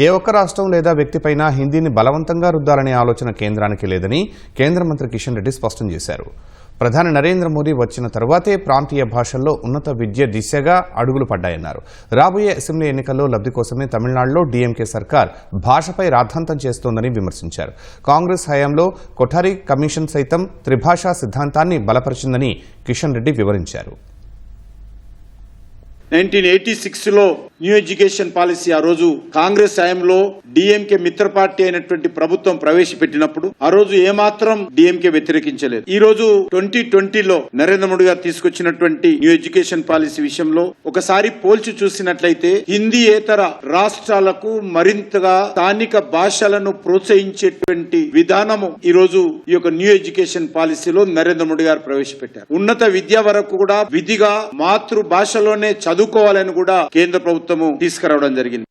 ఏ ఒక్క రాష్ట్రం లేదా వ్యక్తిపైనా హిందీని బలవంతంగా రుద్దాలనే ఆలోచన కేంద్రానికి లేదని కేంద్ర మంత్రి కిషన్ రెడ్డి స్పష్టం చేశారు. ప్రధాని నరేంద్ర మోదీ వచ్చిన తరువాతే ప్రాంతీయ భాషల్లో ఉన్నత విద్య దిశగా అడుగులు పడ్డాయన్నారు. రాబోయే అసెంబ్లీ ఎన్నికల్లో లబ్ధి కోసమే తమిళనాడులో డీఎంకే సర్కార్ భాషపై రాద్ధాంతం చేస్తోందని విమర్శించారు. కాంగ్రెస్ హయాంలో కొఠారి కమిషన్ సైతం త్రిభాషా సిద్ధాంతాన్ని బలపరిచిందని కిషన్ రెడ్డి వివరించారు. 1986లో న్యూ ఎడ్యుకేషన్ పాలసీ ఆ రోజు కాంగ్రెస్ హయాంలో డిఎంకే మిత్ర పార్టీ అయినటువంటి ప్రభుత్వం ప్రవేశపెట్టినప్పుడు ఆ రోజు ఏమాత్రం డిఎంకే వ్యతిరేకించలేదు. ఈ రోజు 2020లో నరేంద్ర మోడీ గారు తీసుకొచ్చినటువంటి న్యూ ఎడ్యుకేషన్ పాలసీ విషయంలో ఒకసారి పోల్చి చూసినట్లయితే హిందీయేతర రాష్ట్రాలకు మరింతగా స్థానిక భాషలను ప్రోత్సహించేటువంటి విధానము ఈ రోజు ఈ యొక్క న్యూ ఎడ్యుకేషన్ పాలసీలో నరేంద్ర మోడీ గారు ప్రవేశపెట్టారు. ఉన్నత విద్య వరకు కూడా విధిగా మాతృభాషలోనే చదువుకోవాలని కూడా కేంద్ర ప్రభుత్వము తీసుకురావడం జరిగింది.